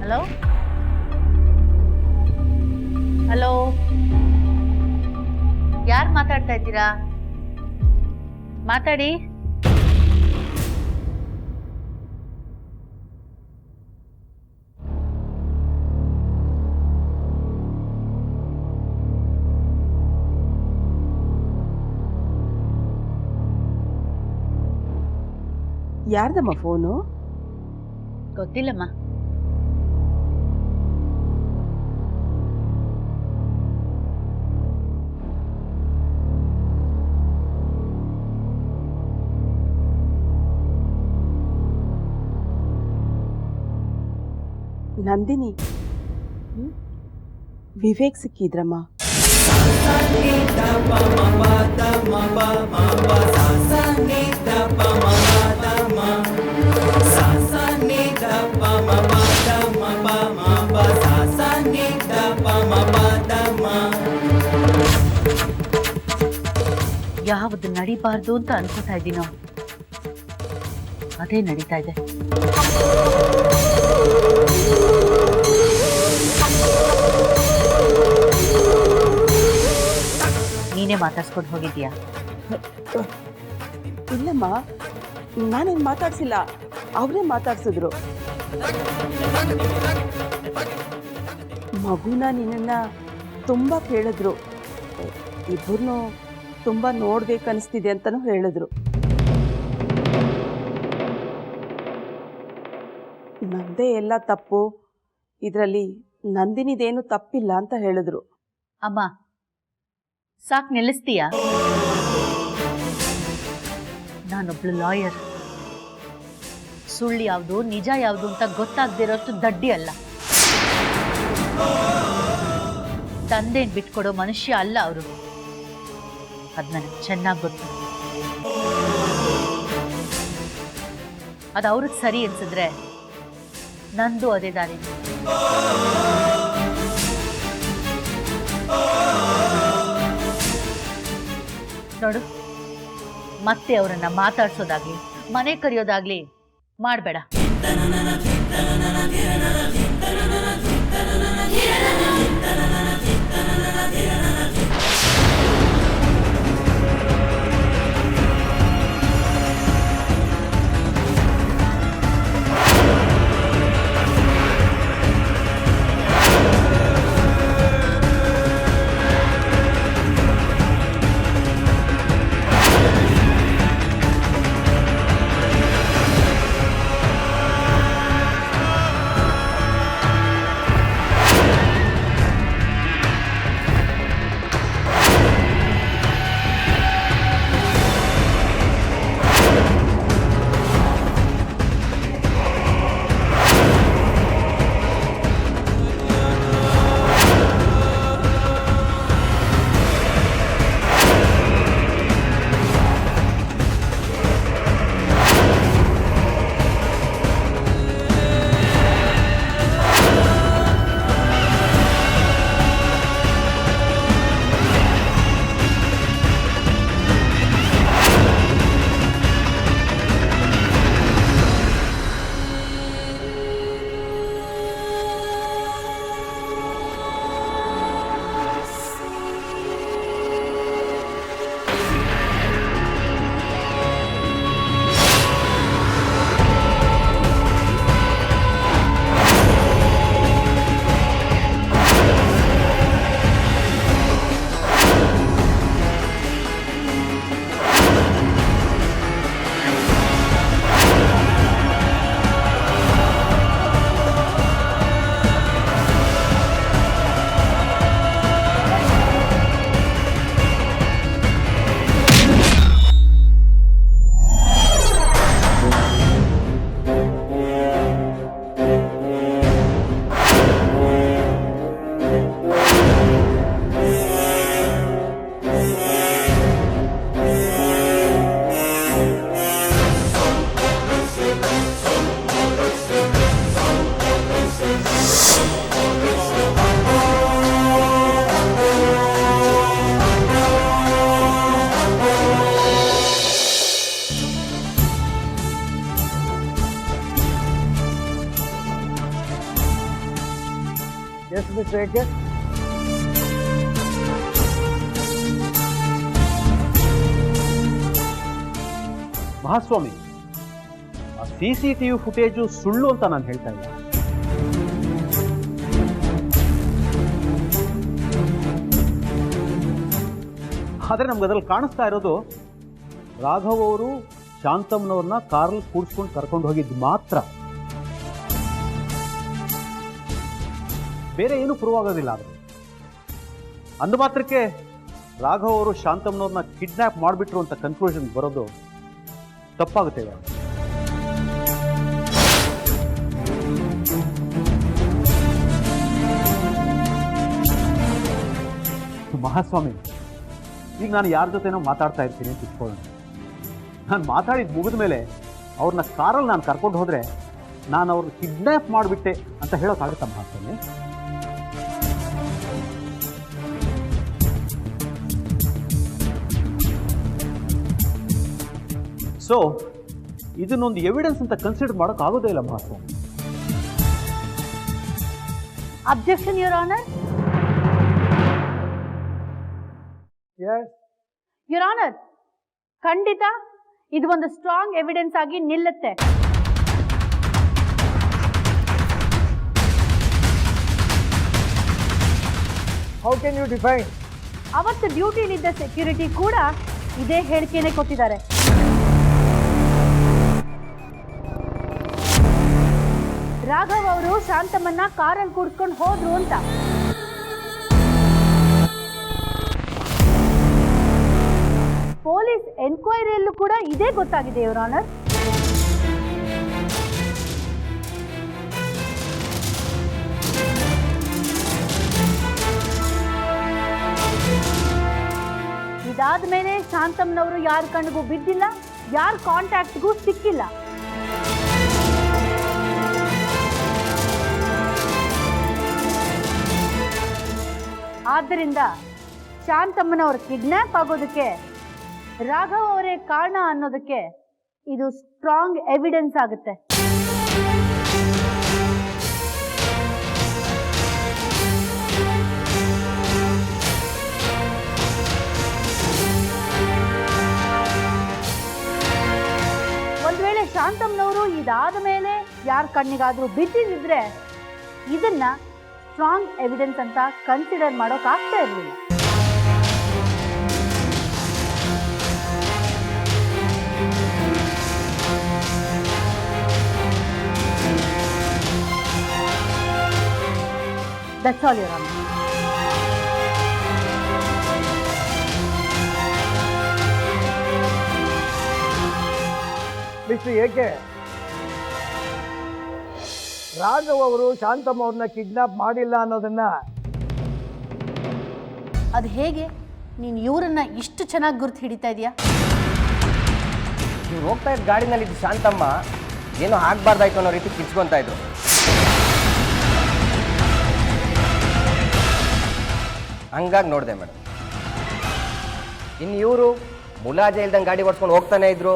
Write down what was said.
Hello hello, ಯಾರು ಮಾತಾಡ್ತಾ ಇದ್ದೀರಾ? ಮಾತಾಡಿ. ಯಾರ್ದಮ್ಮ ಫೋನು? ಗೊತ್ತಿಲ್ಲಮ್ಮ. ನಂದಿನಿ, ವಿವೇಕ್ ಸಿಕ್ಕಿದ್ರಮ್ಮ. ಯಾವುದು ನಡಿಬಾರ್ದು ಅಂತ ಅನ್ಕೋತಾ ಇದ್ದೀನೋ ಅದೇ ನಡೀತಾ ಇದೆ. ನೀನೇ ಮಾತಾಡ್ಸ್ಕೊಂಡು ಹೋಗಿದ್ಯಾ? ಇಲ್ಲಮ್ಮ, ನಾನೇನು ಮಾತಾಡ್ಸಿಲ್ಲ, ಅವರೇ ಮಾತಾಡ್ಸಿದ್ರು. ಮಗುನ ನಿನ್ನ ತುಂಬ ಕೇಳಿದ್ರು, ಇಬ್ಬರನ್ನು ತುಂಬ ನೋಡ್ಬೇಕನ್ನಿಸ್ತಿದೆ ಅಂತಲೂ ಹೇಳಿದ್ರು. ನಂದೇ ಎಲ್ಲ ತಪ್ಪು, ಇದರಲ್ಲಿ ನಂದಿನಿದೇನು ತಪ್ಪಿಲ್ಲ ಅಂತ ಹೇಳಿದ್ರು. ಅಮ್ಮ, ಸಾಕ್ ನಿಲ್ಲಿಸ್ತೀಯಾ? ನಾನೊಬ್ಳು ಲಾಯರ್. ಸುಳ್ಳು ಯಾವುದು ನಿಜ ಯಾವುದು ಅಂತ ಗೊತ್ತಾಗದಿರೋಷ್ಟು ದಡ್ಡಿ ಅಲ್ಲ. ತಂದೆನ್ ಬಿಟ್ಕೊಡೋ ಮನುಷ್ಯ ಅಲ್ಲ ಅವರು. ಅದು ನನಗೆ ಚೆನ್ನಾಗಿ ಗೊತ್ತು. ಅದು ಅವ್ರಿಗೆ ಸರಿ ಅನ್ಸಿದ್ರೆ ನಂದು ಅದೇ ದಾರಿ. ನೋಡು, ಮತ್ತೆ ಅವರನ್ನ ಮಾತಾಡ್ಸೋದಾಗ್ಲಿ ಮನೆ ಕರೆಯೋದಾಗ್ಲಿ ಮಾಡಬೇಡ. ಎಸ್ ಮಿಸ್ಟರ್ ಏಕೆ? ಮಹಾಸ್ವಾಮಿ, ಆ CCTV ಫುಟೇಜು ಸುಳ್ಳು ಅಂತ ನಾನು ಹೇಳ್ತಾ ಇಲ್ಲ. ಆದರೆ ನಮ್ಗೆ ಅದ್ರಲ್ಲಿ ಕಾಣಿಸ್ತಾ ಇರೋದು ರಾಘವ್ ಅವರು ಶಾಂತಮ್ಮನವ್ರನ್ನ ಕಾರಲ್ಲಿ ಕೂಡಿಸ್ಕೊಂಡು ಕರ್ಕೊಂಡು ಹೋಗಿದ್ದು ಮಾತ್ರ. ಬೇರೆ ಏನೂ ಪ್ರೂವ್ ಆಗೋದಿಲ್ಲ. ಆದರೆ ಅಂದ ಮಾತ್ರಕ್ಕೆ ರಾಘವ್ ಅವರು ಶಾಂತಮ್ಮನವ್ರನ್ನ ಕಿಡ್ನ್ಯಾಪ್ ಮಾಡಿಬಿಟ್ರು ಅಂತ ಕನ್ಕ್ಲೂಷನ್ ಬರೋದು ತಪ್ಪಾಗುತ್ತೆ. ಮಹಾಸ್ವಾಮಿ, ಈಗ ನಾನು ಯಾರ ಜೊತೆನೋ ಮಾತಾಡ್ತಾ ಇರ್ತೀನಿ ಅಂತ ಇಟ್ಕೊಳ್ಳೋಣ. ನಾನು ಮಾತಾಡಿದ ಮುಗಿದ ಮೇಲೆ ಅವ್ರನ್ನ ಕಾರಲ್ಲಿ ನಾನು ಕರ್ಕೊಂಡು ಹೋದರೆ ನಾನು ಅವ್ರನ್ನ ಕಿಡ್ನ್ಯಾಪ್ ಮಾಡಿಬಿಟ್ಟೆ ಅಂತ ಹೇಳೋಕ್ಕಾಗುತ್ತಾ ಮಹಾಸ್ವಾಮಿ? ಸೊ ಇದನ್ನೊಂದು ಎವಿಡೆನ್ಸ್ ಅಂತ ಕನ್ಸಿಡರ್ ಮಾಡೋಕ್ಕಾಗೋದೇ ಇಲ್ಲ ಮಹಾಸ್ವಾಮಿ. Objection your honour. Yes your honour, ಖಂಡಿತ ಇದು ಒಂದು ಸ್ಟ್ರಾಂಗ್ ಎವಿಡೆನ್ಸ್ ಆಗಿ ನಿಲ್ಲುತ್ತೆ. How can you define? ಅವತ್ತು ಡ್ಯೂಟಿಲಿದ್ದ ಸೆಕ್ಯೂರಿಟಿ ಕೂಡ ಇದೇ ಹೇಳಿಕೆನೆ ಕೊಟ್ಟಿದ್ದಾರೆ. ರಾಘವ್ ಅವರು ಶಾಂತಮ್ಮನ್ನ ಕಾರಲ್ಲಿ ಕೂಡಿಸ್ಕೊಂಡು ಹೋದ್ರು ಅಂತ. ಪೊಲೀಸ್ ಎನ್ಕ್ವೈರಿಯಲ್ಲೂ ಕೂಡ ಇದೇ ಗೊತ್ತಾಗಿದೆ ಯುವರ್ ಆನರ್. ಇದಾದ ಮೇಲೆ ಶಾಂತಮ್ಮನವರು ಯಾರ ಕಣ್ಣಿಗೂ ಬಿದ್ದಿಲ್ಲ, ಯಾರ ಕಾಂಟ್ಯಾಕ್ಟ್ಗೂ ಸಿಕ್ಕಿಲ್ಲ. ಆದ್ದರಿಂದ ಶಾಂತಮ್ಮನವ್ರ ಕಿಡ್ನ್ಯಾಪ್ ಆಗೋದಕ್ಕೆ ರಾಘವ್ ಅವರೇ ಕಾರಣ ಅನ್ನೋದಕ್ಕೆ ಇದು ಸ್ಟ್ರಾಂಗ್ ಎವಿಡೆನ್ಸ್ ಆಗುತ್ತೆ. ಒಂದ್ ವೇಳೆ ಶಾಂತಮ್ಮನವರು ಇದಾದ ಮೇಲೆ ಯಾರ ಕಣ್ಣಿಗಾದ್ರೂ ಬಿದ್ದಿದ್ರೆ ಇದನ್ನ ಸ್ಟ್ರಾಂಗ್ ಎವಿಡೆನ್ಸ್ ಅಂತ ಕನ್ಸಿಡರ್ ಮಾಡೋಕ್ಕಾಗ್ತಾ ಇರಲಿಲ್ಲ. That's all, Your Honor. Mister ಏಕೆ, ರಾಘವ್ ಅವರು ಶಾಂತಮ್ಮ ಅವ್ರನ್ನ ಕಿಡ್ನಾಪ್ ಮಾಡಿಲ್ಲ ಅನ್ನೋದನ್ನ ಅದು ಹೇಗೆ ನೀನು ಇವರನ್ನ ಇಷ್ಟು ಚೆನ್ನಾಗಿ ಗುರ್ತು ಹಿಡಿತಾ ಇದೆಯಾ? ನೀವು ಹೋಗ್ತಾ ಇದ್ದ ಗಾಡಿನಲ್ಲಿ ಶಾಂತಮ್ಮ ಏನೋ ಆಗ್ಬಾರ್ದಾಯ್ತು ಅನ್ನೋ ರೀತಿ ಕಿರ್ಚ್ಕೊತಾ ಇದ್ರು. ಹಂಗಾಗಿ ನೋಡಿದೆ ಮೇಡಮ್. ಇನ್ನು ಇವರು ಮುಲಾಜೆ ಇಲ್ದಂಗೆ ಗಾಡಿ ಓಡಿಸ್ಕೊಂಡು ಹೋಗ್ತಾನೆ ಇದ್ರು.